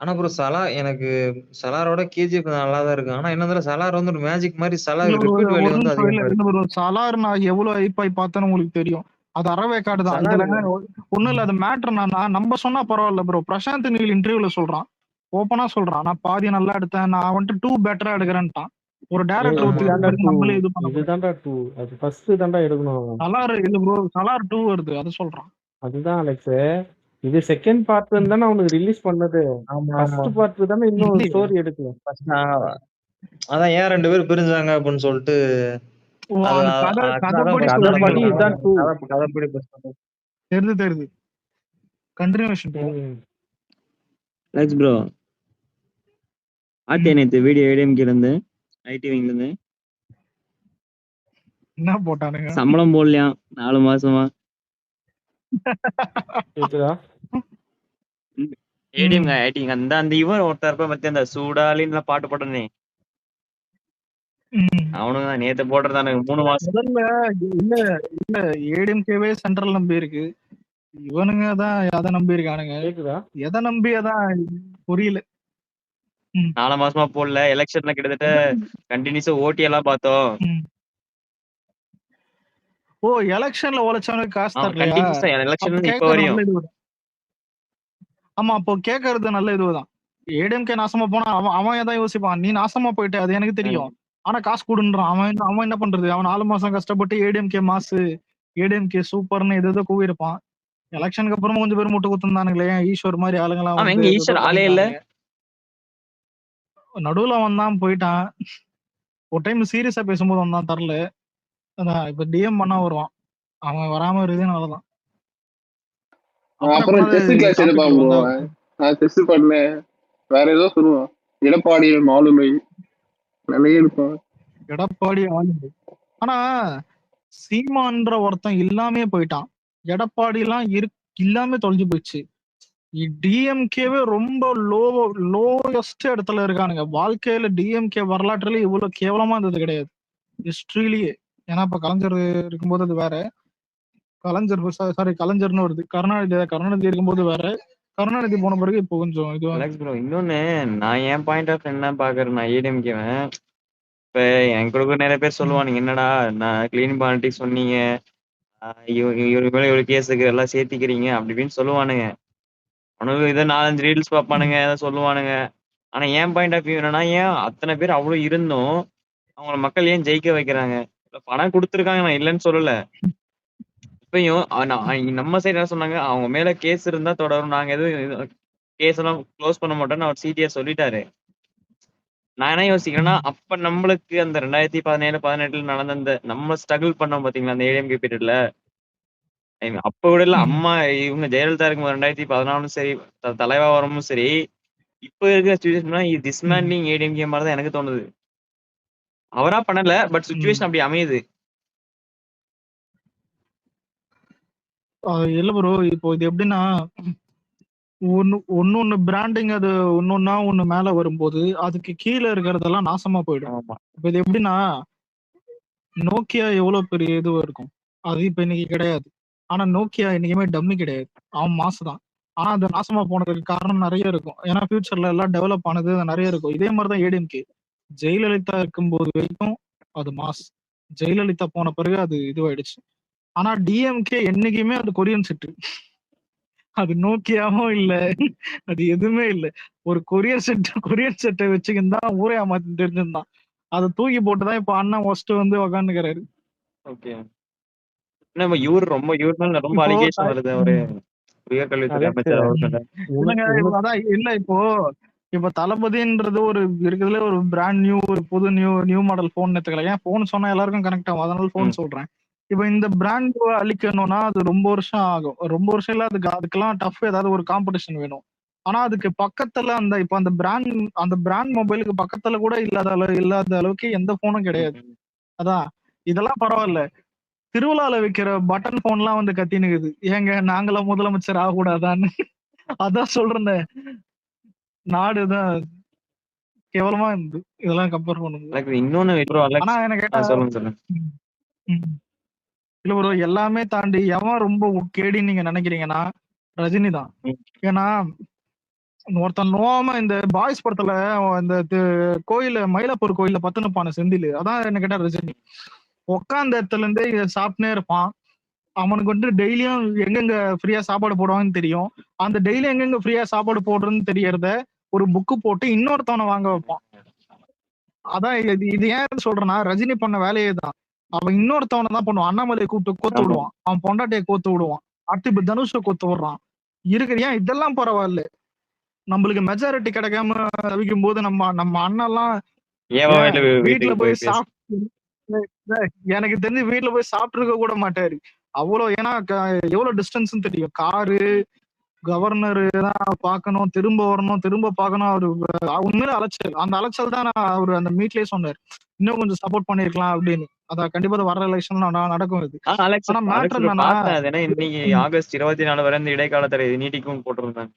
ஆனா ப்ரோ எனக்கு சலாரோட கேஜிஎஃப் நல்லா தான் இருக்கு. ஆனா என்ன தெரியல சலார் வந்து ஒரு மேஜிக் மாரி இல்ல சலார் ப்ரோ, ரிப்பீட் ஒரு வேல்யூ வந்து நிமிஷம். இல்ல அதிகமா இல்ல இருக்கு. ப்ரோ, சலார் நான் எவ்வளவு ஹைப்பாய் பார்த்தேன்னு உங்களுக்கு தெரியும். அது அறவேக்காடு தான். இதுல சலார் ஒண்ணும் இல்ல. அது மேட்டர் என்னன்னா, நம்ம சொன்னா பரவாயில்ல ப்ரோ. பிரசாந்த் நீல் இன்டர்வியூல சொல்றான். ஓப்பனா சொல்றான். நான் பாதி நல்லா எடுத்தேன். நான் வந்துட்டு 2 பெட்டரா எடுக்கிறேன்ட்டான். ஒரு ஏய் டைரக்டர் ஒத்துக்கிட்ட இதுதான்டா பிறகு டூ, நம்மளே இது பண்ணக்கூடாது. இதுதான்டா டூ. அது ஃபர்ஸ்ட் தான்டா எடுக்கணும். சலார் இல்ல ப்ரோ, சலார் 2 வருது. அது சொல்றான். அதுதான் அலெக்ஸ். இது செகண்ட் பார்ட் ம். தானே அவனுக்கு ரிலீஸ் பண்ணது. ஆமா, ஆமா. ஃபர்ஸ்ட் பார்ட் தானே இன்னும் இல்லையே. ஸ்டோரி எடுக்கல. ஃபர்ஸ்ட் அதான் ஏன் 2 பேரும் பிரிஞ்சாங்க அப்படின்னு சொல்லிட்டு ஓ, அது அந்த ஆக்சுவலா அதான் கதைப்படி ஃபர்ஸ்ட் பார்ட் கதைப்படி சொல்றீங்களா? அதான் இதுதான் டூ. கதைப்படி ஃபர்ஸ்ட் பார்ட். தெரியுது. Continuation bro. Alex bro, RTI நேத்து வீடியோ ஏடிஎம்கேல இருந்து ஐடி விங்ல இருந்து என்ன போட்டானுங்க? சம்பளம் போடலையாம் 4 மாசமா. கேக்குதா? ஏடிஎம் ஐடி அந்த அந்த இவன் ஒருத்தர் இருப்ப மத்திய அந்த சூடாலின்னு பாட்டு போட்டனே அவனுங்க தான் நேத்து போட்டிருந்தானுங்க 3 மாசம். முதல்ல இல்ல இல்ல ஏடிஎம்கேவே சென்ட்ரல் நம்பி இருக்கு. இவனுங்க தான் எதை நம்பி இருக்கானுங்க. கேக்குதா? எதை நம்பி அதான் புரியல. 4 மாசமா போடல. எலெக்ஷன்ல கிட்டத்தட்ட கண்டினியூஸா ஓட்டி எல்லாம் பார்த்தோம். ஓ, எலெக்ஷன்ல உழைச்சவனுக்கு காசு தரலையா? கண்டினியூஸா எலெக்ஷன் இப்ப கேட்கறது வரையும். நல்ல இதுதான். ஆமா, அப்போ கேட்கறது நல்ல இதுதான். ஏடிஎம்கே நாசமா போனா அவன் எதாவது யோசிப்பான். நீ நாசமா போயிட்ட, அது எனக்கு தெரியும். ஆனா காசு கொடுன்றான். அவன் என்ன பண்றது? அவன் 4 மாசம் கஷ்டப்பட்டு ஏடிஎம்கே மாசு, ஏடிஎம்கே சூப்பர்னு எதோ கூவிருப்பான். எலெக்ஷனுக்கு அப்புறமா கொஞ்சம் பேர் முட்டு குத்துனானுங்களே, ஈஸ்வர் மாதிரி ஆளுங்கெல்லாம் அவன் வந்து எங்க ஏதோ ஈஸ்வர் ஆளே இல்ல. பண்ணிட்டாங்க. நடுவுல வந்தான் போயிட்டான். ஒரு டைம் சீரியஸா பேசும்போது வந்தான், தரல. அதான் இப்ப டிஎம் பண்ணா வருவான். அவன் வராம இருக்கிறதே நல்லதான். அப்புறம் செஸ் கிளாஸ் எடுப்பான் ப்ரோ. நான் செஸ் பண்ணேன். வேற ஏதோ சொல்லுவான். எடப்பாடியின் ஆளுமை நிறைய எடுப்பான். எடப்பாடி ஆளுமை. ஆனா சீமான்ற ஒருத்தன் இல்லாமே போயிட்டான். எடப்பாடி எல்லாம் இல்லாம தொலைஞ்சு போயிடுச்சு. டிஎம்கேவே ரொம்ப லோயஸ்ட் இடத்துல இருக்கானுங்க. வாழ்க்கையில டிஎம்கே வரலாற்றுல இவ்வளவு கேவலமா இருந்தது கிடையாது, ஹிஸ்டரியிலேயே. ஏன்னா இப்ப கலைஞர் இருக்கும்போது அது வேற. கலைஞர்னு வருது. கருணாநிதி இருக்கும்போது வேற. கருணாநிதி போன பிறகு இப்போ கொஞ்சம் இது. இன்னொன்னு நான் என் பாயிண்ட் ஆஃப் என்ன பாக்குறேன், நான் ஏடிஎம்கேவன் இப்ப என் கூட நிறைய பேர் சொல்லுவானுங்க, என்னடா நான் கிளீன் பாலிட்டிக்ஸ் சொன்னீங்க, இவ்வளவு கேஸுக்கு எல்லாம் சேர்த்திக்கிறீங்க அப்படி இப்படின்னு சொல்லுவானுங்க. அவனுக்கு இதை 4-5 ரீல்ஸ் பார்ப்பானுங்க, ஏதாவது சொல்லுவானுங்க. ஆனா என் பாயிண்ட் ஆஃப் வியூ என்னன்னா, ஏன் அத்தனை பேர் அவ்வளவு இருந்தும் அவங்கள மக்கள் ஏன் ஜெயிக்க வைக்கிறாங்க? பணம் கொடுத்துருக்காங்க, நான் இல்லைன்னு சொல்லல. இப்பயும் நம்ம சைடு என்ன சொன்னாங்க, அவங்க மேல கேஸ் இருந்தா தொடரும், நாங்க எதுவும் கேஸ் எல்லாம் க்ளோஸ் பண்ண மாட்டோம்னு அவர் சிடிஆர் சொல்லிட்டாரு. நான் என்ன யோசிக்கிறேன்னா, அப்ப நம்மளுக்கு அந்த 2017-18 நடந்த அந்த நம்ம ஸ்ட்ரகிள் பண்ணோம் பாத்தீங்களா அந்த ஏடிஎம்கே பீரியட்ல, அப்ப கூட இல்ல, அம்மா இவங்க ஜெயலலிதா இருக்கும் 2014 சரி, தலைவா வரமும் சரி, இப்ப இருக்கிற சுச்சுவேஷன் டிஸ்மேண்ட்லிங் ஏடிஎம்கே மாதிரி தான் எனக்கு தோணுது. அவரா பண்ணல, பட் சுச்சுவேஷன் அப்படி அமையுது. இல்ல ப்ரோ, இப்போ இது எப்படின்னா, ஒன்னு பிராண்டிங் அது ஒன்னு மேல வரும்போது அதுக்கு கீழே இருக்கிறதெல்லாம் நாசமா போயிடும். இப்ப இது எப்படின்னா, நோக்கியா எவ்வளவு பெரிய இது இருக்கும், அது இப்ப இன்னைக்கு கிடையாது. ஆனா நோக்கியா இன்னைக்குமே டம்மி கிடையாது, அவன் மாசுதான். ஆனா அது நாசமா போனதுக்கு காரணம் நிறைய இருக்கும். ஏன்னா ஃபியூச்சர்ல எல்லாம் டெவலப் ஆனது நிறைய இருக்கும். இதே மாதிரிதான் ஏடிஎம்கே. ஜெயலலிதா இருக்கும்போது வரைக்கும் அது மாஸ். ஜெயலலிதா போன பிறகு அது இதுவாயிடுச்சு. ஆனா டிஎம்கே என்னைக்குமே அது கொரியன் செட்டு. அது நோக்கியாவும் இல்ல, அது எதுவுமே இல்ல. ஒரு கொரியன் செட்டை வச்சுக்கின்னு ஊரே ஏமாத்தி தெரிஞ்சிருந்தான். அதை தூக்கி போட்டுதான் இப்ப அண்ணன் ஒஸ்ட் வந்து உக்காந்துக்கிறாரு. ஓகே, இவர் மேல ரொம்ப அலிகேஷன் வருது. அவரு உயர்கல்வித்துறை அமைச்சர் அதான் இல்ல. இப்போ தளபதின்றது ஒரு இருக்கிறதுல ஒரு பிராண்ட் நியூ, ஒரு புது நியூ மாடல் போன் எடுத்துக்கலாம். ஏன் போன் சொன்னா எல்லாருக்கும் கனெக்ட் ஆகும், அதனால போன் சொல்றேன். இப்ப இந்த பிராண்ட் அழிக்கணும்னா அது ரொம்ப வருஷம் ஆகும். ரொம்ப வருஷம் இல்ல, அதுக்கெல்லாம் டஃப், ஏதாவது ஒரு காம்படிஷன் வேணும். ஆனா அதுக்கு பக்கத்துல இப்ப அந்த பிராண்ட் மொபைலுக்கு பக்கத்துல கூட இல்லாத அளவுக்கு எந்த போனும் கிடையாது. அதான் இதெல்லாம் பரவாயில்ல. திருவிழால வைக்கிற பட்டன் போன் எல்லாம் வந்து கத்தினுக்குது, ஏங்க நாங்களாம் முதலமைச்சர் ஆகக்கூடாதான்னு. அதான் சொல்றேன், நாடுதான் கேவலமா இருந்து இதெல்லாம் கம்பேர் பண்ணுது. இன்னொன்னு ஆனா என்ன கேட்டா, சொல்லுங்க. இல்ல ப்ரோ, எல்லாமே தாண்டி எவன் ரொம்ப கேடின்னு நீங்க நினைக்கிறீங்கன்னா ரஜினி தான். ஏன்னா ஒருத்தன் நோவாம இந்த பாய்ஸ் படத்துல இந்த கோயில மயிலாப்பூர் கோயில்ல பத்துனுப்பான செந்தில், அதான் என்ன கேட்டா ரஜினி. உட்காந்த இடத்துல இருந்தே சாப்பிட்டுனே இருப்பான். அவனுக்கு வந்து டெய்லியும் எங்கெங்க ஃப்ரீயா சாப்பாடு போடுவாங்கன்னு தெரியும். அந்த டெய்லி எங்கெங்க ஃப்ரீயா சாப்பாடு போடுறதுன்னு தெரியறத ஒரு புக்கு போட்டு இன்னொருத்தவனை வாங்க வைப்பான். அதான் இது ஏன் சொல்றேன்னா, ரஜினி பண்ண வேலையே தான். அவன் இன்னொருத்தவனை தான் பண்ணுவான். அண்ணாமலையை கூப்பிட்டு கோத்து ஆமா. விடுவான், அவன் பொண்டாட்டியை கோத்து விடுவான், அடுத்து இப்ப தனுஷை கோத்து விடுறான். ஏன் இதெல்லாம் பரவாயில்ல. நம்மளுக்கு மெஜாரிட்டி கிடைக்காம தவிக்கும் போது நம்ம அண்ணெல்லாம் ஏன் வீட்டுல வீட்டுக்கு போய் போய் பேசு. சாப்பிட்டு, எனக்கு தெரிஞ்சு வீட்டுல போய் சாப்பிட்டு இருக்க கூட மாட்டாரு அவ்வளவு. ஏன்னா எவ்வளவு டிஸ்டன்ஸ் தெரியும். காரு கவர்னர் தான் பார்க்கணும், திரும்ப வரணும், திரும்ப பார்க்கணும். அவரு உண்மையில அலைச்சல். அந்த அலைச்சல் தான் அவரு அந்த மீட்லயே சொன்னாரு, இன்னும் கொஞ்சம் சப்போர்ட் பண்ணிருக்கலாம் அப்படின்னு. அதான் கண்டிப்பா வர எலெக்ஷன் நடக்கும் இது. அலெக்ஸ் ஆனா மேட்டர் என்னன்னா, பார்த்தேன். அது என்ன இன்னைக்கு ஆகஸ்ட் 24 வரை இந்த இடைக்காலத்துல நீட்டிக்கும் போட்டிருந்தாங்க.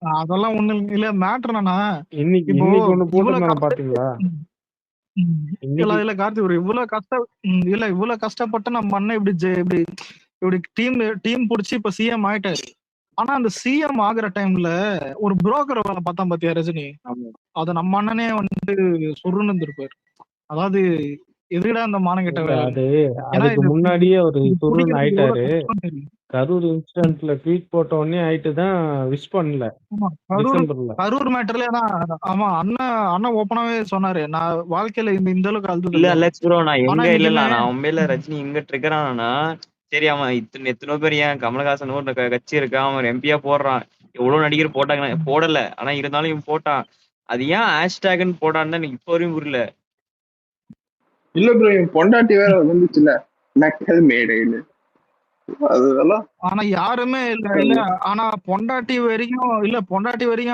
அதெல்லாம் ஒண்ணு இல்ல. மேட்டர் என்னன்னா, இன்னைக்கு இப்போ ஒண்ணு இவ்வளவு போட்டிருந்தாங்க பாத்தீங்களா? இல்ல இல்ல கார்த்தி, ஒரு இவ்வளவு கஷ்டப்பட்டு நம்ம அண்ணன் இப்படி டீம் புடிச்சு இப்ப சிஎம் ஆயிட்டாரு. ஆனா அந்த சிஎம் ஆகுற டைம்ல ஒரு புரோக்கர் வேலை பார்த்தா பாத்தியா ரஜினி, அத நம்ம அண்ணனே வந்து சுருன்னு இருந்திருப்பாரு. அதாவது எதுக்குடா அந்த மானம் கெட்ட வேலை. அது அதுக்கு முன்னாடியே ஒரு சுருன்னு ஆயிட்டாரு. கரூர் இன்சிடென்ட்ல ட்வீட் போட்ட உடனே ஆயிட்டு தான் விஷ் பண்ணல டிசம்பர்ல. கரூர் மேட்டர்லயே தான். ஆமா, அண்ணன் ஓப்பனாவே சொன்னாரு, நான் வாழ்க்கையில இந்த அளவுக்கு அழுது இல்ல அலெக்ஸ் ப்ரோ, நான் ஆனா எங்க இல்ல இன்னைக்குமே நான் உண்மையில ரஜினி எங்க ட்ரிகர் ஆனா, சரி அவன் எத்தனோ பேர் ஏன் கமலஹாசன் ஒரு கட்சி இருக்கா, அவன் எம்பியா போடுறான், எவ்வளவு நடிகர் போட்டாங்க, போடல. ஆனா இருந்தாலும் இவன் போட்டான். அது ஏன் ஹேஷ்டேக்னு போட்டான்னு எனக்கு இப்ப வரையும் புரியல. இல்ல ப்ரோ, என் பொண்டாட்டி வேற வந்துச்சுல நக்கல் மேடைன்னு, அதெல்லாம் ஆனா யாருமே இல்ல. ஆனா பொண்டாட்டி வரைக்கும்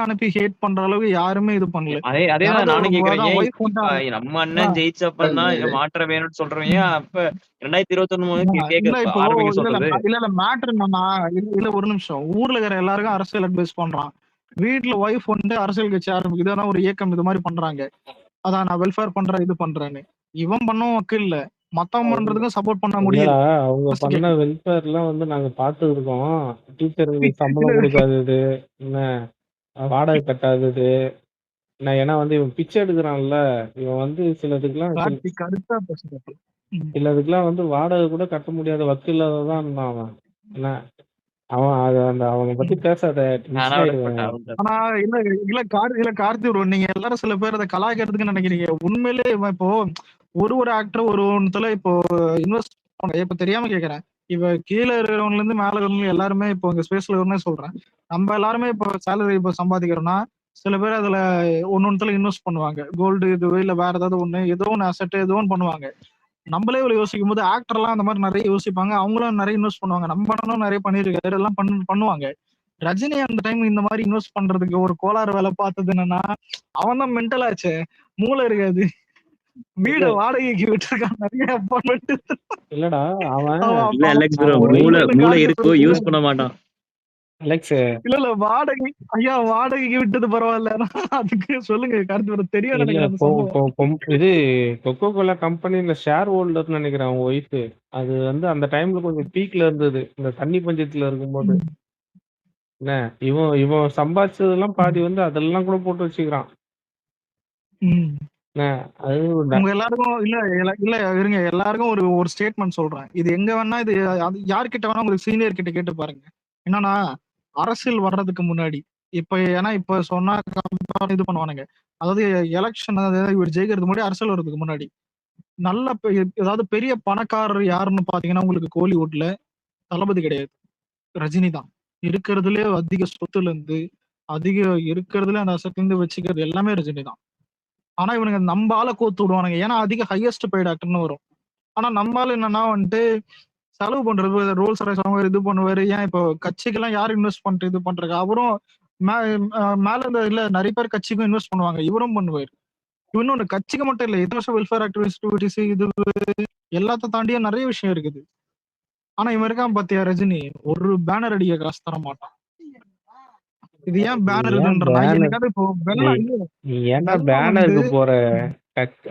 அனுப்பி ஹேட் பண்ற அளவுக்கு யாருமே இது பண்ணல. அதேதான் நானும் கேக்குறேன். ஏன் wife இப்ப நம்ம அண்ணன் ஜெயிச்சப்பதான் மாற்ற வேணும்னு சொல்றோம். ஏன் அப்ப 2021 இல்ல கேட்க இப்போ ஆரம்பிக்க சொல்றது? இல்ல மேட்டர் என்னன்னா, இல்ல ஒரு நிமிஷம், ஊர்ல இருக்கிற எல்லாருக்கும் அரசியல் அட்வைஸ் பண்றான். வீட்டுல ஒய்ஃப் வந்து அரசியல் கட்சி ஆரம்பிக்குது, அதான் ஒரு இயக்கம் இது மாதிரி பண்றாங்க. அதான் நான் வெல்ஃபேர் பண்றேன் இது பண்றேன்னு. இவன் பண்ணவும் வக்கு இல்ல, மத்தவன் பண்றதுக்கும் சப்போர்ட் பண்ண முடியல. அவங்க பண்ண வெல்ஃபேர் எல்லாம் வந்து நாங்க பாத்துட்டு இருக்கோம். டீச்சருக்கு சம்பளம் கொடுக்காதது, என்ன வாடகை கட்டாதது, ஏன்னா வந்து இவன் பிச்சை எடுக்கிறான்ல, இவன் வந்து சிலதுக்கெல்லாம் வந்து வாடகை கூட கட்ட முடியாத வக்கு இல்லாததான் இருந்தான் அவன். என்ன அவன் அவங்க பத்தி பேசாத. ஆனா இல்ல கார்த்தி ப்ரோ, நீங்க எல்லாரும் சில பேர் அதை கலாய்க்கிறதுக்கு நினைக்கிறீங்க. உண்மையிலே இப்போ ஒரு ஆக்டர் ஒரு ஒண்ணுத்துல இப்போ இன்வெஸ்ட் பண்ண, இப்ப தெரியாம கேக்குறேன். இப்ப கீழே இருக்கிறவங்க இருந்து மேல இருக்கிறவங்க எல்லாருமே இப்போ இங்க ஸ்பேஸ்ல இருக்கணும்னே சொல்றேன். நம்ம எல்லாருமே இப்போ சேலரி இப்போ சம்பாதிக்கிறோம்னா, சில பேர் அதுல ஒன்னொன்னுல இன்வெஸ்ட் பண்ணுவாங்க. கோல்டு இது இல்ல வேற ஏதாவது ஒண்ணு, ஏதோ ஒன்று அசெட் ஏதோ ஒன்று பண்ணுவாங்க. நம்மளே இவ்வளவு யோசிக்கும் போது ஆக்டர்லாம் அந்த மாதிரி நிறைய யோசிப்பாங்க. அவங்களும் நிறைய இன்வெஸ்ட் பண்ணுவாங்க. நம்ம பணமும் நிறைய பண்ணிருக்காரு, எல்லாம் பண்ணுவாங்க. ரஜினி அந்த டைம் இந்த மாதிரி இன்வெஸ்ட் பண்றதுக்கு ஒரு கோளாறு வேலை பார்த்தது என்னன்னா, அவன் தான் மென்டல் ஆச்சு, மூளை இருக்காது. வீடு வாடகைக்கு விட்டுருக்கான் நிறைய அப்பார்ட்மெண்ட். இல்லடா அவன் இல்ல அலெக்ஸ் ப்ரோ, மூளை இருக்கோ யூஸ் பண்ண மாட்டான். அலெக்ஸ் இல்ல வாடகை ஐயா, வாடகைக்கு விட்டது பரவாயில்ல. அதுக்கு சொல்லுங்க கார்த்தி ப்ரோ, தெரியும் நினைக்கிறேன். இது கொக்கோ கோலா கம்பெனில ஷேர் ஹோல்டர்னு நினைக்கிறேன் அவங்க ஒய்ஃப். அது வந்து அந்த டைம்ல கொஞ்சம் பீக்ல இருந்தது, இந்த தண்ணி பஞ்சத்துல இருக்கும்போது. என்ன இவன் சம்பாதிச்சதெல்லாம் பாதி வந்து அதெல்லாம் கூட போட்டு வச்சுக்கிறான். உங்க எல்லாருக்கும் இல்ல இருங்க, எல்லாருக்கும் ஒரு ஸ்டேட்மெண்ட் சொல்றேன். இது எங்க வேணா, இது யார்கிட்ட வேணா உங்களுக்கு சீனியர் கிட்ட கேட்டு பாருங்க. என்னன்னா, அரசியல் வர்றதுக்கு முன்னாடி ஏன்னா இப்ப சொன்னா இது பண்ணுவானுங்க. அதாவது எலெக்ஷன், இவர் ஜெயிக்கிறதுக்கு முன்னாடி, அரசியல் வர்றதுக்கு முன்னாடி நல்ல ஏதாவது பெரிய பணக்காரர் யாருன்னு பாத்தீங்கன்னா, உங்களுக்கு கோலிவுட்ல தளபதி கிடையாது, ரஜினி தான். இருக்கிறதுலே அதிக சொத்துல இருந்து இருக்கிறதுல அந்த அசத்துல இருந்து வச்சுக்கிறது எல்லாமே ரஜினி தான். ஆனா இவனுங்க நம்ம ஆளை கோத்து விடுவானுங்க, ஏன்னா அதிக ஹையஸ்ட் பெய்ட் ஆக்டர்னு வரும். ஆனா நம்மளால என்னன்னா வந்துட்டு செலவு பண்றது, ரோல்ஸ் ராய்ஸ் அவங்க இது பண்ணுவாரு. ஏன் இப்போ கட்சிக்கெல்லாம் யார் இன்வெஸ்ட் பண்ணிட்டு இது பண்றாங்க, அவரும் மேல இல்ல நிறைய பேர் கட்சிக்கும் இன்வெஸ்ட் பண்ணுவாங்க, இவரும் பண்ணுவாரு. இன்னொன்னு கட்சிக்கு மட்டும் இல்ல, இத்தனை வருஷம் வெல்ஃபேர் ஆக்டிவிட்டிஸ் இது எல்லாத்த தாண்டியும் நிறைய விஷயம் இருக்குது. ஆனா இவன் இருக்கான் பாத்தியா ரஜினி, ஒரு பேனர் அடிக்க காசு தர மாட்டான். இது ஏன் பேனர் பேனருக்கு போற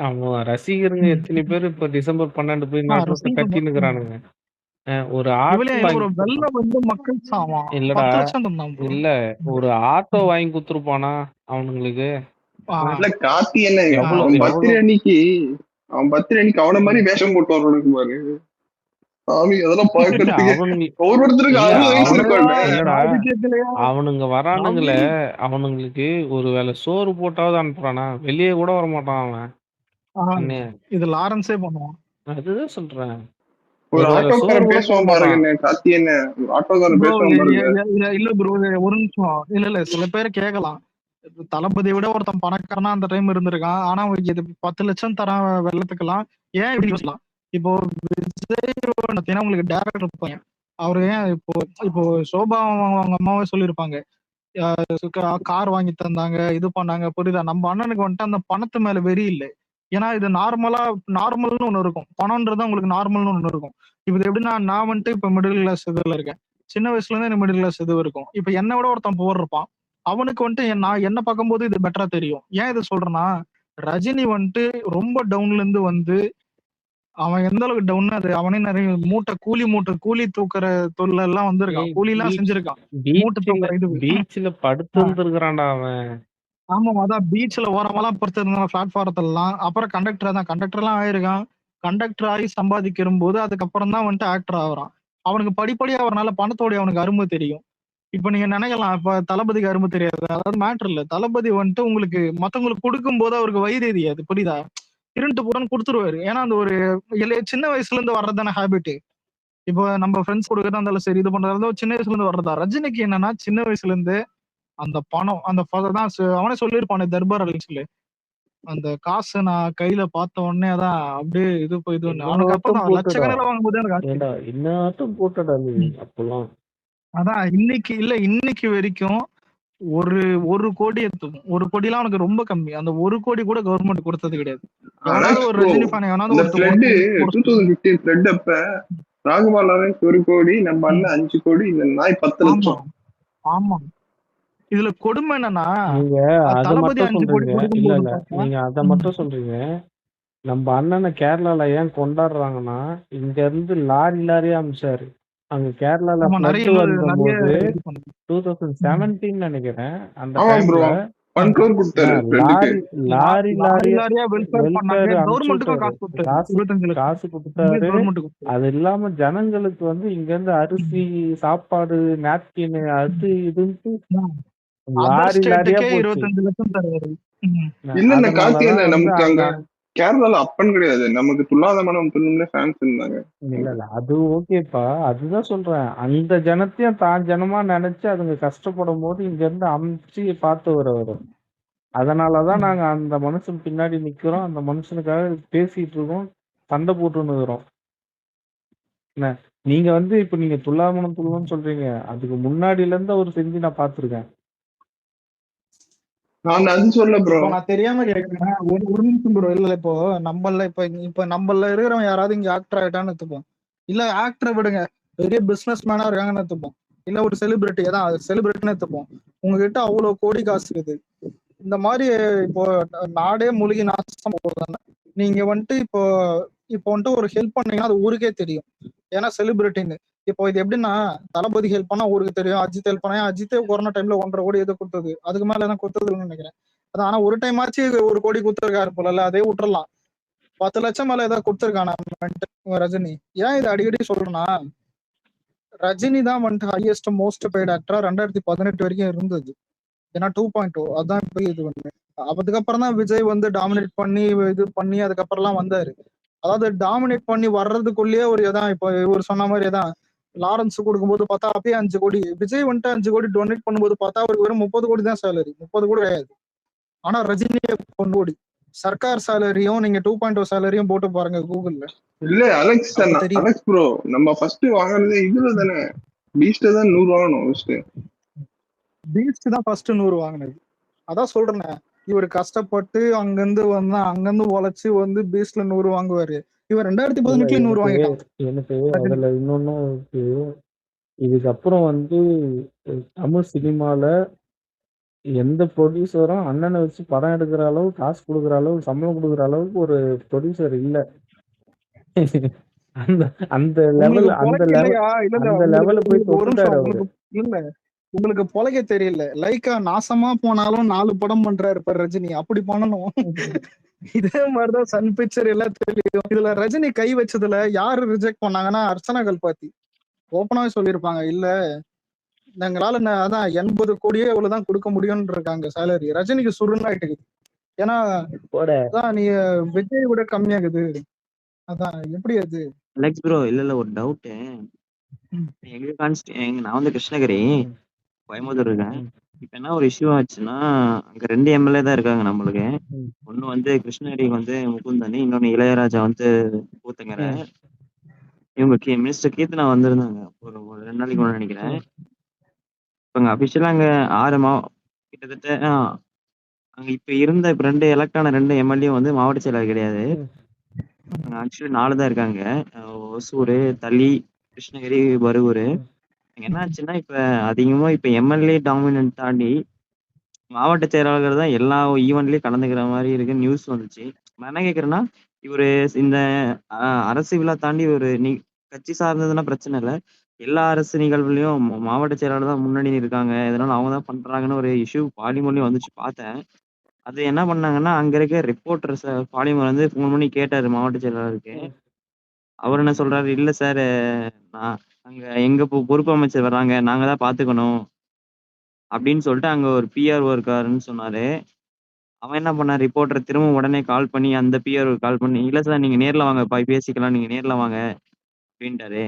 அவன் ரசிகருங்க எத்தனை பேர் இப்ப டிசம்பர் 12 போய் கட்டின்னு இருக்கிறானுங்க. ஒரு இவளே ஆட்டோ இல்ல வாங்கி ப்ரோ, வெள்ள குடுத்துருப்பான். வந்து மக்கள் சாவான். இல்லடா 10 லட்சம் தந்தான் ப்ரோ. இல்ல ஒரு ஆட்டோ வாங்கி குடுத்துருப்பானா அவனுங்களுக்கு? இல்ல கார்த்தி என்ன எவ்வளவு அவன் எவ்வளவு பர்த்டே அன்னைக்கு அவன மாதிரி வேஷம் போட்டு வரணுக்கு பாரு சாமி. அதெல்லாம் பாக்குறதுக்கு அவனுங்க ஒவ்வொருத்தருக்கு இல்ல 60 வயசு அவனுங்க இருக்கும்ல. இல்லடா ராஜகீயத்திலேயே அவனுங்க வரானுங்களே ராஜி அவனுங்களுக்கு ஒரு வேளை சோறு போட்டாவது அனுப்புறானா? வெளியே கூட வர மாட்டான் அவன். என்ன இது லாரன்ஸே பண்ணுவான். அதுதான் சொல்றேன். ஒரு ஒரு வேளை சோறு ஆட்டோக்காரன் கூட போட பேசுவான் பாருங்க மாட்டான். என்ன கார்த்தி என்ன ஒரு ஆட்டோக்காரன் ப்ரோ பேசுவான் பாருங்க. இல்ல ப்ரோ, ஒரு நிமிஷம். இல்ல சில பேர் கேட்கலாம், தளபதியை விட ஒருத்தன் பணக்காரனா அந்த டைம் இருந்திருக்கான், ஆனா அவனுக்கு இது 10 லட்சம் தரான் வெள்ளத்துக்கெல்லாம். ஏன் இப்படி யோசிக்கலாம்? இப்போ விஜய் பார்த்தீங்கன்னா உங்களுக்கு டேரக்டர் இருப்பாங்க, அவரு ஏன் இப்போ இப்போ சோபா அவங்க அம்மாவே சொல்லியிருப்பாங்க, கார் வாங்கி தந்தாங்க, இது பண்ணாங்க, புரியுதா? நம்ம அண்ணனுக்கு வந்துட்டு அந்த பணத்து மேல வெறி இல்லை. ஏன்னா இது நார்மல்னு ஒண்ணு இருக்கும், பணம்ன்றது உங்களுக்கு நார்மல்னு ஒண்ணு இருக்கும். இப்ப இது எப்படின்னா, நான் வந்துட்டு இப்ப மிடில் கிளாஸ் இதுல இருக்கேன், சின்ன வயசுல இருந்து எனக்கு மிடில் கிளாஸ் இது இருக்கும். இப்ப என்னை விட ஒருத்தன் போர் இருப்பான், அவனுக்கு வந்துட்டு நான் என்ன பார்க்கும்போது இது பெட்டரா தெரியும். ஏன் இது சொல்றேன்னா, ரஜினி வந்துட்டு ரொம்ப டவுன்ல இருந்து வந்து அவன் எந்த அளவுக்கு டவுன், அது அவனே நிறைய கூலி தூக்குற தொழில் எல்லாம் வந்திருக்கான், ஏய் கூலி எல்லாம் பீச் செஞ்சிருக்கான், மூட்டை பீச்சில் தூக்குற இது. பீச்சில் படுத்து இருந்திருக்கிறான்டா அவன். ஆமா, அதான் பீச்ல ஓரமெல்லாம் படுத்திருந்தான் பிளாட்ஃபாரத்துலாம். அப்புறம் கண்டக்டர் எல்லாம் ஆயிருக்கான். கண்டக்டர் ஆகி சம்பாதிக்கிற போது அதுக்கப்புறம் தான் வந்துட்டு ஆக்டர் ஆகுறான். அவனுக்கு படிப்படியா அவனால பணத்தோடைய அவனுக்கு அருமை தெரியும். இப்ப நீங்க நினைக்கலாம், இப்ப தளபதிக்கு அருமை தெரியாது, அதாவது மேட்டர் இல்ல. தளபதி வந்துட்டு உங்களுக்கு மத்தவங்களுக்கு கொடுக்கும் போது அவருக்கு வயிறு எரியாது, புரியுதா? திருட்டு புறன்னு கொடுத்துருவாரு. ஏன்னா அந்த ஒரு சின்ன வயசுல இருந்து வர்றதான ஹேபிட். இப்போ நம்ம ஃப்ரெண்ட்ஸ் கொடுக்கறதா இருந்தாலும் சரி, இது பண்றதா சின்ன வயசுல இருந்து வர்றதா. ரஜினிக்கு என்னன்னா சின்ன வயசுல இருந்து அந்த பணம், அந்த தான் அவனே சொல்லியிருப்பானே தர்பார் அலிஸ்ல, அந்த காசு நான் கையில பார்த்த உடனே அதான் அப்படியே இதுன்னு அவனுக்கு இன்னும் அப்பதான் போட்டுடா லட்சக்கணக்கில் வாங்கும்போது எனக்கு ஏண்டா ஆச்சரியம். இன்னும் போட்டுடா நீ அப்பெல்லாம். அதான் இன்னைக்கு வரைக்கும் ஒரு 1 கோடி எடுத்துக்கும். 1 கோடிலாம் அவனுக்கு ரொம்ப கம்மி. அந்த 1 கோடி கூட கவர்மெண்ட் கொடுத்தது கிடையாது. எவனாவது ஒரு ரஜினி ஃபேன் எவனாவது அந்த ஒருத்தர் 2015 ஃபிளட் அப்ப ராகுபால் லாரன்ஸ் 1 கோடி, நம்ம அண்ணன் 5 கோடி, இந்த நாய் 10 லட்சம். ஆமா, இதுல கொடுமை என்னன்னா, நீங்க அதை தளபதி மட்டும் 5 கோடி சொல்றீங்க. இல்ல கொடுக்கும்போது இல்ல பார்த்தா, நீங்க அதை மட்டும் சொல்றீங்க. நம்ம அண்ணனை கேரளால ஏன் கொண்டாடுறாங்கன்னா, இங்க இருந்து லாரியா அமிச்சாரு. அங்க கேரளால ஆமா, ஃபிளட் வந்த நிறைய போது இது பண்ணுது. 2017 நினைக்கிறேன். அந்த ஆமா ப்ரோ, டைம்ல 1 crore கொடுத்தாரு ஃபிளட்டுக்கு. லாரியா வெல்ஃபேர் பண்ணாங்க, வெல்ஃபேர் அனுப்பிச்சு கவர்மெண்ட்டுக்கும் விட்டாரு. காசு கொடுத்தாரு, காசு 25 லட்சம் காசு கொடுத்தாரு. கவர்மெண்ட். அது இல்லாம ஜனங்களுக்கு வந்து இங்க இருந்து அரிசி, சாப்பாடு, நாப்கின் அது இதுன்ட்டு அதர் லாரியா ஸ்டேட்டுக்கே போச்சு. 25 லட்சம் தருவாரு. இல்ல கார்த்தி அதனாலதான் என்ன வந்து நமக்கு அங்க அங்க கேரளால அப்பன் கிடையாது, நமக்கு துல்லாத மனம் துள்ளும்னே ஃபேன்ஸ் இருந்தாங்க. இல்ல அது ஓகேப்பா, அதுதான் சொல்றேன். அந்த ஜனத்தையும் தான் ஜனமா நினைச்சு அதுங்க கஷ்டப்படும் போது இங்க இருந்து அமுச்சு பார்த்து வரும். அதனாலதான் நாங்க அந்த மனுஷன் பின்னாடி நிக்கிறோம், அந்த மனுஷனுக்காக பேசிட்டு இருக்கோம், சண்டை போட்டுன்னு இருக்கிறோம். என்ன நீங்க வந்து இப்ப நீங்க துல்லாமணம் துள்ளுன்னு சொல்றீங்க, அதுக்கு முன்னாடில இருந்து அவர் செஞ்சு நான் பார்த்திருக்கேன். நான் அது சொல்ல ப்ரோ, நான் தெரியாம கேட்கிறேன், ஒரு நிமிஷம் ப்ரோ. இல்ல இப்போ நம்மள இருக்கிறவன் யாராவது இங்க ஆக்டர் ஆயிட்டான்னு எடுத்துப்போம், இல்ல ஆக்டரை விடுங்க, பெரிய பிசினஸ் மேனா இருக்காங்கன்னு எடுத்துப்போம், இல்ல ஒரு செலிபிரிட்டி தான் செலிபிரிட்டின்னு எடுத்துப்போம். உங்ககிட்ட அவ்வளவு கோடி காசு இருக்குது, இந்த மாதிரி இப்போ நாடே மூழ்கி நாசம் போகுதுன்னா, நீங்க வந்துட்டு இப்போ வந்துட்டு ஒரு ஹெல்ப் பண்ணீங்கன்னா அது ஊருக்கே தெரியும், ஏன்னா செலிபிரிட்டின்னு. இப்போ இது எப்படின்னா, தளபதி ஹெல்ப் பண்ணா ஊருக்கு தெரியும், அஜித் ஹெல்ப் பண்ணா, அஜித்தே கொரோனா டைம்ல 1.5 கோடி எது கொடுத்தது, அதுக்கு மேல எதாவது கொடுத்ததுன்னு நினைக்கிறேன். அதான், ஆனா ஒரு டைம் ஆச்சு 1 கோடி கொடுத்துருக்காரு போல, அதே விட்டுறலாம். 10 லட்சம் மேல ஏதாவது கொடுத்துருக்கானா ரஜினி? ஏன் இது அடிக்கடி சொல்றேன்னா, ரஜினி தான் வந்துட்டு ஹையஸ்ட் மோஸ்ட் பெய்ட் ஆக்டரா 2018 வரைக்கும் இருந்தது. ஏன்னா 2.0 அதான் இப்ப இது வந்து. அதுக்கப்புறம் தான் விஜய் வந்து டாமினேட் பண்ணி இது பண்ணி அதுக்கப்புறம்லாம் வந்தாரு. அதாவது டாமினேட் பண்ணி வர்றதுக்குள்ளேயே ஒரு இதான், இப்போ இவர் சொன்ன மாதிரி தான், லாரன்ஸ் கொடுக்கும்போது பார்த்தா அப்பயே 5 கோடி, விஜய் வந்துட்டு 5 கோடி டொனேட் பண்ணும்போது பார்த்தா அவருக்கு வெறும் 30 கோடி தான் சேலரி, 30 கோடி கிடையாது. ஆனா ரஜினி 1 கோடி சர்க்கார் சேலரியும் நீங்க 2.0 சேலரியும் போட்டு பாருங்க கூகுள்ல. இல்ல அலெக்ஸ் தானே, அலெக்ஸ் ப்ரோ நம்ம ஃபர்ஸ்ட் வாங்குறது இதுல தானே, பீஸ்ட் தான் 100 வாங்கணும் ஃபர்ஸ்ட். பீஸ்ட் தான் ஃபர்ஸ்ட் 100 வாங்கினது. அதான் சொல்றேன், இவர் கஷ்டப்பட்டு அங்கிருந்து உழைச்சு வந்து பீஸ்ட்ல 100 வாங்குவாரு, இவர் 2018 100 வாங்கிட்டான். எனக்கு அதுல இன்னொன்னும் இருக்கு. இதுக்கப்புறம் வந்து தமிழ் சினிமால எந்த ப்ரொடியூசரும் அண்ணனை வச்சு படம் எடுக்கிற அளவு, காசு கொடுக்குற அளவு, சம்பளம் கொடுக்குற அளவுக்கு ஒரு ப்ரொடியூசர் இல்ல. அந்த அந்த லெவல் உங்களுக்கு அந்த பொழைக்க லெவல் இல்லையா? இல்ல இல்ல அந்த உங்களுக்கு லெவல்ல போய் உங்களுக்கு ஒரு தொட்டுட்டாரு நிமிஷம் அவரு. உங்களுக்கு இல்ல உங்களுக்கு பொழைக்க தெரியல. லைக்கா நாசமா போனாலும் 4 படம் பண்றாரு இப்ப ரஜினி. அப்படி பண்ணணும். இதே மாதிரிதான் சன் பிக்சர் எல்லாத்துலயும். இதுல ரஜினி கை வச்சதுல யாரு ரிஜெக்ட் பண்ணாங்கன்னா அர்ச்சனா கல்பாத்தி ஓப்பனாவே சொல்லியிருப்பாங்க. இல்ல எங்களால அதான் 80 கோடியே இவ்வளவுதான் கொடுக்க முடியும்னு இருக்காங்க சேலரி. ரஜினிக்கு சுருன்னாயிட்டு. ஏன்னா போட அதான் நீ விஜய் விட கம்மியாகுது. அதான் எப்படி அது? அலெக்ஸ் ப்ரோ இல்ல ஒரு டவுட். ம். நான் வந்து கிருஷ்ணகிரி, ம், கோயம்புத்தூர் இருக்கேன். ம், இப்ப என்ன ஒரு இஷ்யூ ஆச்சுன்னா, அங்க 2 எம்எல்ஏ தான் இருக்காங்க நம்மளுக்கு. ம், ஒண்ணு வந்து கிருஷ்ணகிரிக்கு வந்து முகுந்தன், இன்னொன்னு இளையராஜா வந்து ஊத்தங்கரை. ம், இவங்க மினிஸ்டர் கீர்த்தனா வந்திருந்தாங்க ஒரு 2 நாளைக்கு முன்னாடி நினைக்கிறேன். ம், இப்ப அங்க அபிஷியலா அங்க 6 கிட்டத்தட்ட அங்க இப்ப 2 எலக்ட் ஆன 2 எம்எல்ஏ வந்து மாவட்ட செயலாளர் கிடையாது. ம், அங்க ஆக்சுவலி 4 தான் இருக்காங்க. ஒசூர், தளி, கிருஷ்ணகிரி, பருகூர். ம். அங்க என்ன ஆச்சுன்னா, இப்ப அதிகமா இப்ப எம்எல்ஏ டாமினன்ட் தாண்டி மாவட்ட செயலாளர் தான் எல்லா ஈவெண்ட்லயும் கலந்துக்கிற மாதிரி இருக்கு நியூஸ் வந்துச்சு. நான் என்ன கேக்குறேன்னா, இவரு இந்த அரசு விழா தாண்டி ஒரு கட்சி சார்ந்ததுன்னா பிரச்சனை இல்ல. எல்லா அரசு நிகழ்வுலயும் மாவட்ட செயலாளர் தான் முன்னணி இருக்காங்க. இதனால அவங்க தான் பண்றாங்கன்னு ஒரு இஷ்யூ பாலிமர்லயும் வந்துச்சு பார்த்தேன். அது என்ன பண்ணாங்கன்னா, அங்க இருக்க ரிப்போர்ட்டர்ஸ் பாலிமர் வந்து ஃபோன் பண்ணி கேட்டாரு மாவட்ட செயலாளருக்கு. ம். அவர் என்ன சொல்றாரு, இல்ல சார் நான் அங்க எங்க பொறுப்பு அமைச்சர் வர்றாங்க, நாங்க தான் பாத்துக்கணும் அப்படின்னு சொல்லிட்டு அங்க ஒரு பிஆர்ஓ இருக்காருன்னு சொன்னாரு. அவன் என்ன பண்ணான், ரிப்போர்ட்டர் திரும்ப உடனே கால் பண்ணி அந்த பிஆர்ஓ கால் பண்ணி, இல்ல சார் நீங்க நேர்ல வாங்க பேசிக்கலாம், நீங்க நேர்ல வாங்க அப்படின்ட்டாரு.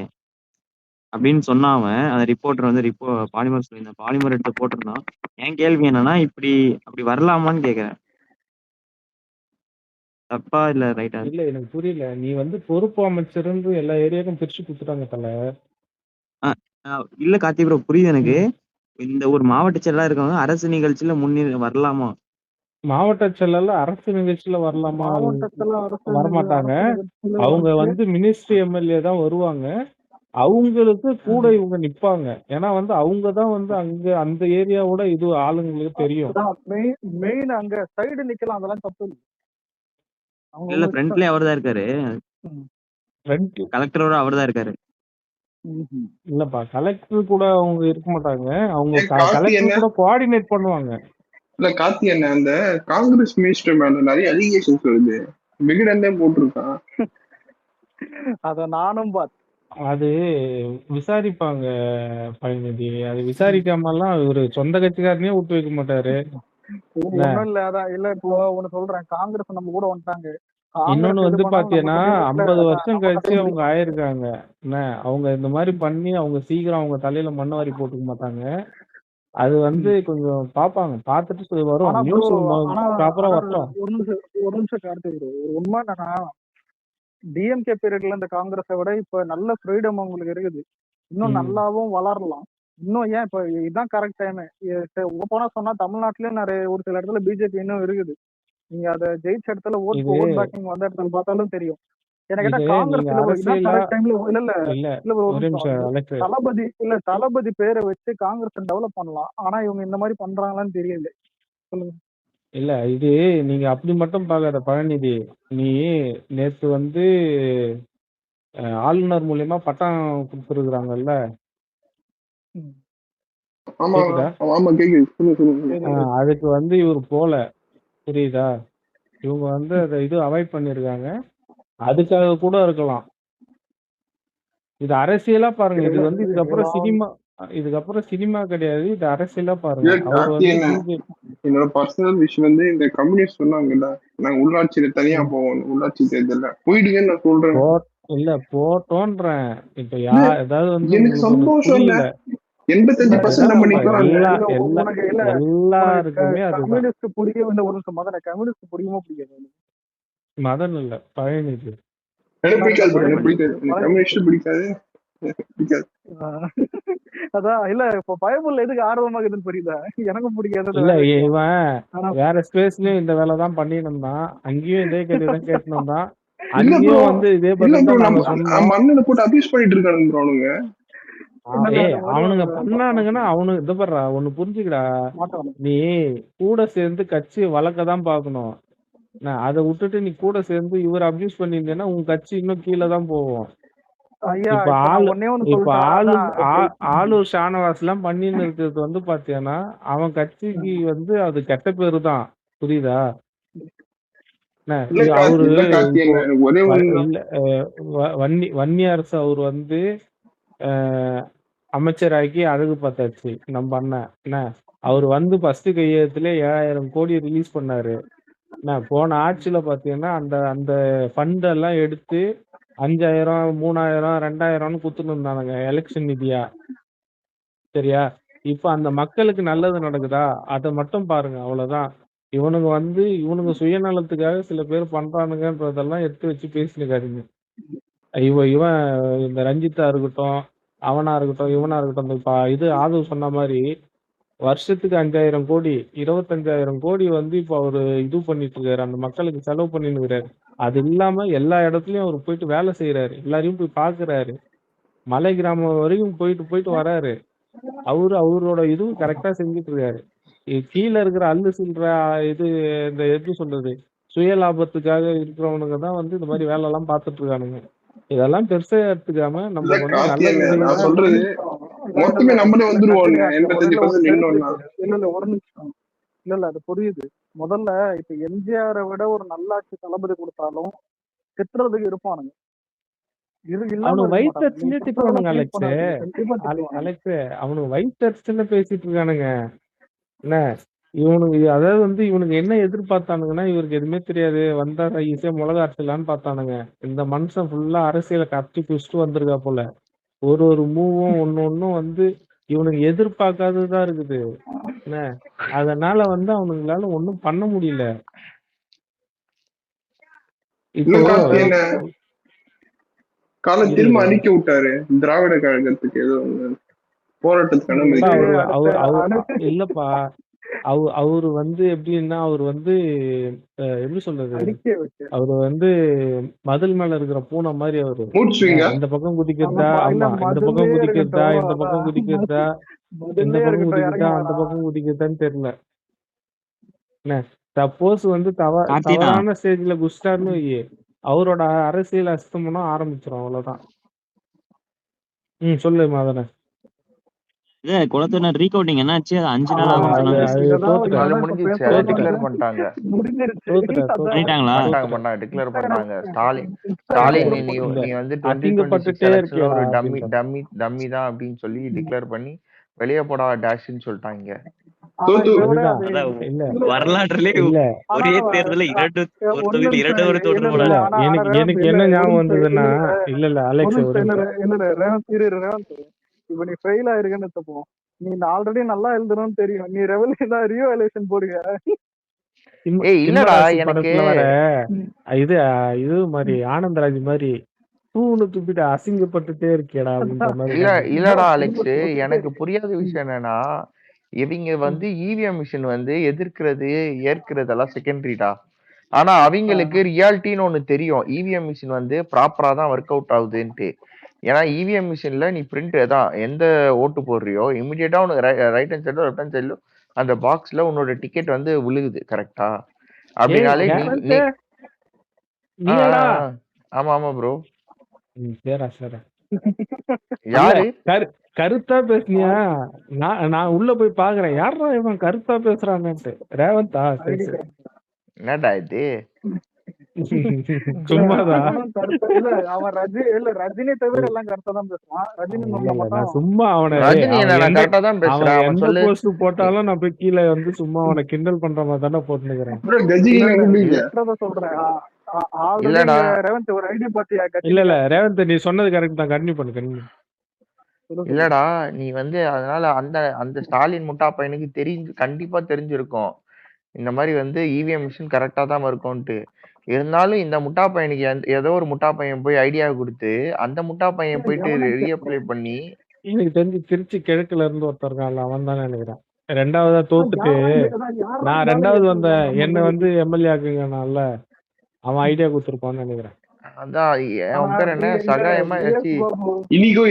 அப்படின்னு சொன்னா அவன் அந்த ரிப்போர்ட்டர் வந்து பாலிமர் சொல்லியிருந்தான், பாலிமர் எடுத்து போட்டிருந்தான். என் கேள்வி என்னன்னா, அப்படி வரலாமான்னு கேக்குறேன். தப்பா இல்ல ரைட்டா? இல்ல எனக்கு புரியல. நீ வந்து பொறுப்பு அமைச்சர்ன்னு எல்லா ஏரியாவுக்கும் பிரிச்சு குடுத்துட்டாங்க தல. இல்ல கார்த்தி ப்ரோ, புரியுது எனக்கு. ம். இந்த ஒரு மாவட்ட செயலா இருக்கவங்க அரசு நிகழ்ச்சியில வரலாமா? மாவட்ட செயலாளர்ல அரசு நிகழ்ச்சியில வரலாமா? மாவட்டத்துல வரமாட்டாங்க. அரசு நிகழ்ச்சியில அவங்க வந்து மினிஸ்ட்ரி எம்எல்ஏ தான் வருவாங்க. அவங்களுக்கு கூட இவங்க நிப்பாங்க. ஏன்னா வந்து அவங்க தான் வந்து அங்க அந்த ஏரியாவோட இது ஆளுங்களுக்கு தெரியும். மெயின் அங்க சைடு நிக்கலாம். அதெல்லாம் தப்பு இல்ல. அவங்க இல்ல அவங்க ஃப்ரண்ட்லயே அவர் தான் இருக்காரு. ஃப்ரண்ட் கலெக்டரோட அவர் தான் இருக்காரு. இல்லப்பா கலெக்டர் கூட அவங்க இருக்க மாட்டாங்க. அவங்க ஏன் கார்த்தி என்ன கலெக்டர் கூட கோஆர்டினேட் பண்ணுவாங்க. இல்ல கார்த்தி என்ன அந்த காங்கிரஸ் மினிஸ்டர் மேல நிறைய அலிகேஷன்ஸ் வருது. விகடனே போட்டிருக்கான். அத நானும் பார்த்தேன். அது விசாரிப்பாங்க பழனிதி. அது விசாரிக்காமலாம் இவரு சொந்த கட்சிக்காரனே விட்டு வைக்க மாட்டாரு. ஒண்ணும் இல்ல. அதான் இல்ல இப்போ ஒண்ணு சொல்றேன். காங்கிரஸ் நம்ம கூட வந்துட்டாங்க. இன்னொன்னு காங்கிரஸ் வந்து எது பண்ணாலும் நம்ம பாத்தீங்கன்னா கம்யூனிஸ்ட்ல 50 அதான் வருஷம் நம்ம கழிச்சு கட்சி அவங்க ஆயிருக்காங்க. என்ன அவங்க இந்த மாதிரி பண்ணி அவங்க சீக்கிரம் அவங்க தலையில மண்ணை வாரி போட்டுக்க மாட்டாங்க. அது வந்து கொஞ்சம் பாப்பாங்க. பார்த்துட்டு வரும் ஆனா ப்ரோ நியூஸ் ஆனா ப்ராப்பரா ஆனா வரட்டும். ஒரு நிமிஷம் கார்த்திக் bro. ஒரு உண்மை என்னன்னா டிஎம்கே பீரியட்ல இந்த காங்கிரஸை விட இப்ப நல்ல ஃப்ரீடம் அவங்களுக்கு இருக்குது. இன்னும் ம். நல்லாவும் வளரலாம். இன்னும் ஏன் இப்ப இதுதான் கரெக்ட் டைம். ஓப்பனா சொன்னா தமிழ்நாட்டிலயும் நிறைய ஒரு சில இடத்துல பிஜேபி இன்னும் இருக்குது. நீங்க அதை ஜெயிச்ச இடத்துல இது ஓட் பேக்கிங் வந்த இடத்துல பார்த்தாலும் தெரியும். எனக்கு கேட்டா இது காங்கிரஸ் நீங்க இல்ல bro, இதான் அரசியலா கரெக்ட் டைம்ல இல்ல இல்ல இல்ல இல்ல bro, ஒரு ஒரு நிமிஷம். நிமிஷம் அலெக்ஸ். தளபதி பேரை வச்சு காங்கிரஸ் டெவலப் பண்ணலாம். ஆனா இவங்க இந்த மாதிரி பண்றாங்களான்னு தெரியல. சொல்லுங்க. இல்ல இது நீங்க அப்படி மட்டும் பார்க்காத பழனிதி. நீ நேத்து வந்து ஆளுநர் மூலியமா பட்டம் கொடுத்துருக்குறாங்கல்ல. ம். ஆமா கேக்குதா? ஆமா கேக்குது. சொல்லுங்க. அதுக்கு வந்து இவர் போல புரியுதா? இவங்க வந்து அதை அவாய்ட் பண்ணிருக்காங்க. அதுக்காக கூட இருக்கலாம். இது அரசியலா பாருங்க. இது வந்து இதுக்கப்புறம் சினிமா கிடையாது. இது அரசியலா பாருங்க. இல்ல அவர் கார்த்தி வந்து என்ன பிஜேபி என்னோட பர்சனல் விஷயம் வந்து இந்த கம்யூனிஸ்ட் சொன்னாங்கல்ல, நாங்க உள்ளாட்சியில தனியா போவோம் உள்ளாட்சி தேர்தல்ல போயிடுங்கன்னு நான் சொல்றேன். இல்ல போட்டோன்றேன். இப்ப இல்ல, அதாவது வந்து எனக்கு உங்களுக்கு ஒண்ணு சந்தோஷம் இல்ல. புரியல. 85% நம்ம நிக்கிறாங்க. எல்லாருக்குமே அதுதான். கம்யூனிஸ்ட் பிடிக்கும். இந்த ஒரு நிமிஷம் மதன கம்யூனிஸ்ட் பிடிக்குமோ பிடிக்காது? மதன் இல்ல பழனிது. எனக்கு பிடிக்காது. எனக்கு கம்யூனிஸ்ட் பிடிக்காது. அதான் இல்ல இப்ப பயமுள்ள எதுக்கு ஆர்வமாகுதுன்னு புரியுதா? எனக்கும் பிடிக்காது. இல்ல இவன் வேற ஸ்பேஸ்லயும் இந்த வேலை தான் பண்ணிட்டு இருந்தான். அங்கேயும் இதே கேள்விதான் கேட்டு இருந்தான். அங்கேயும் வந்து இதே பதில் தான் நாங்க சொன்னோம். மண்ணில போட்டு அபியூஸ் பண்ணிட்டு இருக்கானுங்க அவனுங்க. அவனுங்க பண்ணானுங்கன்னா அவனுக்கு இது பண்றா ஒண்ணு புரிஞ்சுக்கடா. நீ கூட சேர்ந்து கட்சி வளர்க்கதான் பாக்கணும். அதை விட்டுட்டு நீ கூட சேர்ந்து இவர் அபியூஸ் பண்ணிருந்தேன்னா உன் கட்சி இன்னும் கீழே தான் போகும். ஐயா இப்ப இப்ப நான் ஆளு ஒன்னே ஒண்ணு இப்ப சொல்லட்டா? அதான் ஆளூர் ஷானவாஸ் எல்லாம் பண்ணின்னு இருக்கிறது வந்து பாத்தீங்கன்னா அவன் கட்சிக்கு வந்து அது கெட்ட பேரு தான். புரியுதா? என்ன இல்ல அவரு இல்ல கார்த்தி இப்போ என்ன ஒரே ஒண்ணு இல்ல வன்னியரசு அவர் வந்து அமைச்சராக்கி அழகு பார்த்தாச்சு நம்ம அண்ணன். என்ன அவர் வந்து ஃபர்ஸ்ட் கையெழுத்துல 7,000 கோடி ரிலீஸ் பண்ணாரு. என்ன போன ஆட்சியில பாத்தீங்கன்னா அந்த அந்த ஃபண்ட் எல்லாம் எடுத்து 5,000 3,000 2,000ன்னு குத்துன்னு இருந்தானுங்க எலெக்ஷன் நிதியா. சரியா? இப்ப அந்த மக்களுக்கு நல்லது நடக்குதா? அதை மட்டும் பாருங்க, அவ்வளவுதான். இவனுங்க சுயநலத்துக்காக சில பேர் பண்றானுங்கன்றதெல்லாம் எடுத்து வச்சு பேசினுக்காதீங்க. இவன் இந்த ரஞ்சித்தா இருக்கட்டும், அவனா இருக்கட்டும், இவனா இருக்கட்டும், இது ஆதவ் சொன்ன மாதிரி வருஷத்துக்கு 5,000 கோடி 25,000 கோடி வந்து இப்ப அவரு இது பண்ணிட்டு இருக்காரு, அந்த மக்களுக்கு செலவு பண்ணிட்டு இருக்காரு. அது இல்லாம எல்லா இடத்துலயும் அவர் போயிட்டு வேலை செய்யறாரு, எல்லாரையும் போய் பாக்குறாரு, மலை கிராமம் வரைக்கும் போயிட்டு வராரு. அவரோட இதுவும் கரெக்டா செஞ்சுட்டு இருக்காரு. கீழே இருக்கிற அல்லு சில்ற இது இந்த எப்படி சொல்றது, சுய லாபத்துக்காக இருக்கிறவனுங்க தான் வந்து இந்த மாதிரி வேலை எல்லாம் பார்த்துட்டு இருக்கானுங்க. இதெல்லாம் பெருசா எடுத்துக்காம இல்ல நம்ம வந்து கார்த்தி நல்லது என்ன நான் செய்யணும். சொல்றது மொத்தமே நம்மளே வந்துருவோம் 85% நின்னோம்னா. இல்ல ஒரு நிமிஷம். இல்ல அது புரியுது. முதல்ல இப்ப எம்ஜிஆரை விட ஒரு நல்லாட்சி தளபதி கொடுத்தாலும் திட்டுறதுக்கு இருப்பானுங்க. அவனுக்கு வயிற்றுல திட்டுவானுங்க அலெக்ஸ் அவனுக்கு வயிற்றுல பேசிட்டு இருக்கானுங்க. என்ன இவனுக்கு அதாவது வந்து இவனுக்கு என்ன எதிர்பார்த்தானுங்கன்னா, இவருக்கு எதுவுமே தெரியாது, வந்தா ஈஸியா மிளகா அரைச்சலான்னு பார்த்தானுங்க. இந்த மனுஷன் ஃபுல்லா அரசியலை கத்தி குடிச்சிட்டு வந்திருக்கா போல. ஒரு மூவும் ஒன்னும் வந்து இவனுக்கு எதிர்பார்க்காததான் இருக்குது. என்ன அதனால வந்து அவனுங்களால ஒண்ணும் பண்ண முடியல. இப்போ காலம் திரும்ப அடிக்க விட்டாரு திராவிட கழகத்துக்கு ஏதோ போராட்டத்துக்கான இல்லப்பா. அவரு வந்து எப்படின்னா அவர் வந்து எப்படி சொல்றது, அவரு வந்து மதில் மேல இருக்கிற பூனை மாதிரி. அவரு இந்த பக்கம் குதிக்கிறதா, ஆமா இந்த பக்கம் குதிக்கிறதா, இந்த பக்கம் குதிக்கிறதா, இந்த பக்கம் குதிக்கிறதா, அந்த பக்கம் குதிக்கிறதான்னு தெரியல. என்ன சப்போஸ் வந்து தவறான ஸ்டேஜ்ல குஸ்டார்னு அவரோட அரசியல் அஸ்தமனம் ஆரம்பிச்சிடும், அவ்வளவுதான். சொல்லு மாதன. குளத்தூர் ரீகவுண்டிங் என்னாச்சு? 5 நாள் ஸ்டாலின் நீ வந்து 2026 எலெக்ஷன்ல ஒரு டம்மி தான் அப்படின்னு சொல்லி டிக்ளேர் பண்ணி வெளியே போடா டேஷ்ன்னு சொல்லிட்டாங்க. வரலாற்றுல ஒரே தேர்தல எனக்கு என்ன ஞாபகம் வந்ததுன்னா, இல்ல அலெக்ஸ் இப்ப நீ ஃபெயில் ஆயிருக்கன்னு வச்சுப்போம், நீ ஆல்ரெடி நல்லா எழுதணும்னு தெரியும், நீ ரிவல்யூஷன் போடுங்க. இல்லடா எனக்கு இது மாதிரி ஆனந்தராஜ் மாதிரி தூணு துப்பிட்டு அசிங்கப்பட்டுட்டே இருக்கேடா அப்படின்ற மாதிரி. இல்லடா அலெக்ஸ், எனக்கு புரியாத விஷயம் என்னன்னா, இவங்க வந்து இவிஎம் மிஷின் வந்து எதிர்க்கிறது ஏற்கிறதெல்லாம் செகண்டரிடா. ஆனா அவங்களுக்கு ரியாலிட்டின்னு ஒண்ணு தெரியும், இவிஎம் மிஷின் வந்து ப்ராப்பரா தான் ஒர்க் அவுட் ஆகுதுன்ட்டு. ஏன்னா இவிஎம் மிஷின்ல நீ பிரிண்ட் தான் எந்த ஓட்டு போடுறியோ இமிடியேட்டா உனக்கு ரைட் ஹேண்ட் சைடோ லெஃப்ட் ஹேண்ட் சைடோ அந்த பாக்ஸ்ல உன்னோட டிக்கெட் வந்து விழுகுது, கரெக்டா? அப்படினாலே ஆமா ஆமா ப்ரோ. யாரு கருத்தா பேசுனியா? நான் உள்ள போய் பாக்குறேன், யாரா இவன் கருத்தா பேசுறான்னுட்டு. ரேவந்தா? என்னடா இது? சும்மாதான். அவன் ரஜினி தவிர எல்லாம் கரெக்டா தான் பேசுவான். ரஜினி சும்மா அவனை எந்த போஸ்ட் போட்டாலும் நான் போய் கீழே வந்து சும்மா அவனை கிண்டல் பண்ற மாதிரி தானே போட்டுக்கிறேன். சொல்றேன். இல்ல ரேவந்த் நீ சொன்னது கரெக்ட் தான், கண்டினியூ பண்ணு. இல்லடா நீ வந்து அதனால அந்த ஸ்டாலின் முட்டா பையனுக்கு கண்டிப்பா தெரிஞ்சிருக்கும் இந்த மாதிரி வந்து இவிஎம் மிஷின் கரெக்டா தான் இருக்கும்ட்டு. இருந்தாலும் இந்த முட்டா பையனுக்கு ஏதோ ஒரு முட்டா பையன் போய் ஐடியா கொடுத்து அந்த முட்டா பையன் போயிட்டு ரீஅப்ளை பண்ணி, எனக்கு தெரிஞ்சு திருச்சி கிழக்குல இருந்து ஒருத்தர் இருக்கான்ல, அவன் தான் நினைக்கிறேன். 2ஆவதா தோத்துட்டு நான் 2ஆவது வந்த என்ன வந்து எம்எல்ஏ ஆக்குங்கனால அவன் ஐடியா கொடுத்துருப்பான்னு நினைக்கிறேன். அதான் அவன் பேர் என்ன, சகாயமா இனிகோ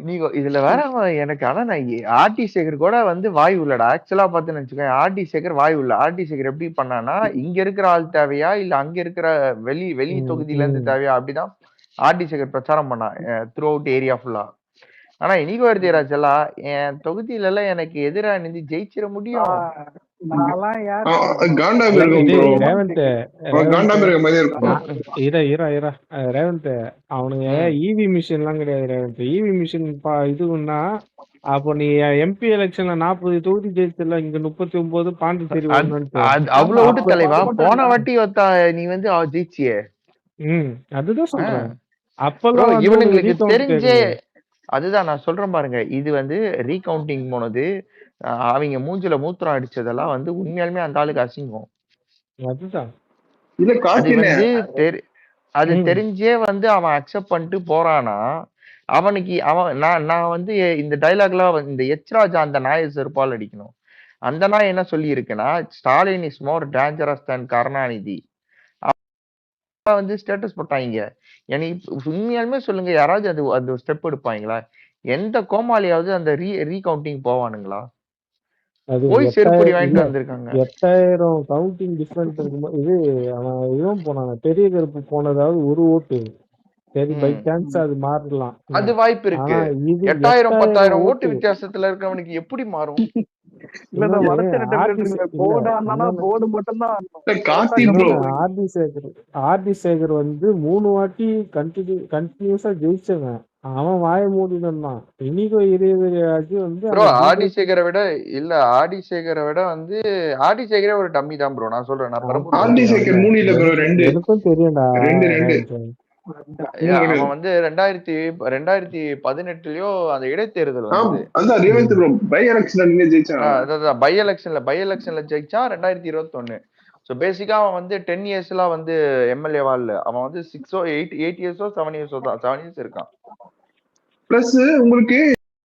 நீங்க இதுல வேற எனக்கு ஆனா நான் ஆர்டி சேகர் கூட வந்து வாய் உள்ளடா. ஆக்சுவலா பாத்துன்னு வச்சுக்கோங்க, ஆர்டி சேகர் வாய் உள்ள. ஆர்டி சேகர் எப்படி பண்ணானா, இங்க இருக்கிற ஆள் தேவையா இல்ல அங்க இருக்கிற வெளி தொகுதியில இருந்து தேவையா அப்படிதான் ஆர்டி சேகர் பிரச்சாரம் பண்ணா த்ரூ அவுட் ஏரியா ஃபுல்லா. ஆனா இனிகோ விருத்திராஜ் எல்லாம் என் தொகுதியில எல்லாம் எனக்கு எதிரா நின்று ஜெயிச்சிட முடியும். ரேவந்த் அவனுங்க இவி மிஷின் எல்லாம் கிடையாது. ரேவந்த் இவி மிஷின் இதுன்னா அப்போ நீ எம்பி எலெக்ஷன்ல 40 தொகுதி ஜெயிச்சல, இங்க 39 பாண்டிச்சேரி அவ்வளவு விட்டு தலைவா. போன வாட்டி நீ வந்து ஜெயிச்சியே. அதுதான் சொல்றேன். அப்பெல்லாம் இவனுங்களுக்கு தெரிஞ்சே அதுதான் நான் சொல்றேன் பாருங்க. இது வந்து ரீகவுண்டிங் போனது, அவங்க மூஞ்சில மூத்திரம் அடிச்சதெல்லாம் வந்து உண்மையாலுமே அந்த ஆளுக்கு அசிங்கம். அது தெரிஞ்சே வந்து அவன் அக்செப்ட் பண்ணிட்டு போறானா, அவனுக்கு நான் வந்து இந்த டைலாக்லாம் இந்த எச்ராஜா அந்த நாயை செருப்பால் அடிக்கணும். அந்த நாய் என்ன சொல்லி இருக்குன்னா, Stalin is more dangerous than Karunanidhi வந்து ஸ்டேட்டஸ் போட்டாங்க. எனக்கு உண்மையாலுமே சொல்லுங்க, யாராவது அது ஸ்டெப் எடுப்பாங்களா? எந்த கோமாளியாவது அந்த ரீகவுண்டிங் போவானுங்களா? போய் செருப்படி வாங்கிட்டு வந்திருக்காங்க. 8000 கவுண்டிங் டிஃபரன்ஸ் இருக்கும்போது இது அவன் இதுவும் போனாங்க. பெரிய கருப்பு போனதாவது ஒரு ஓட்டு. சரி, பை சான்ஸ் அது மாறலாம். அது வாய்ப்பு இருக்கு. 8000-10,000 ஓட்டு வித்தியாசத்துல இருக்கவனுக்கு எப்படி மாறும்? ஆர்டி சேகர் வந்து 3 வாட்டி கண்டினியூஸா ஜெயிச்சவன். அவன் வாய மூடினான். இனிகோ இறைவராஜ் வந்து ஆர்டி சேகரை விட இல்ல, ஆர்டி சேகரை விட வந்து ஆர்டி சேகரே ஒரு டம்மி தான் ப்ரோ. நான் சொல்றேன், எனக்கும் தெரியும்டா. அவன் வந்து 2018லயோ அந்த இடைத்தேர்தல் பை எலெக்ஷன்ல ஜெயிச்சான் 2021. சோ பேசிக்கா அவன் வந்து 10 இயர்ஸ்லாம் வந்து எம்எல்ஏவா இல்ல. அவன் வந்து 8 இயர்ஸோ 7 இயர்ஸோ தான் 7 இயர்ஸ் இருக்கான். பிளஸ் உங்களுக்கு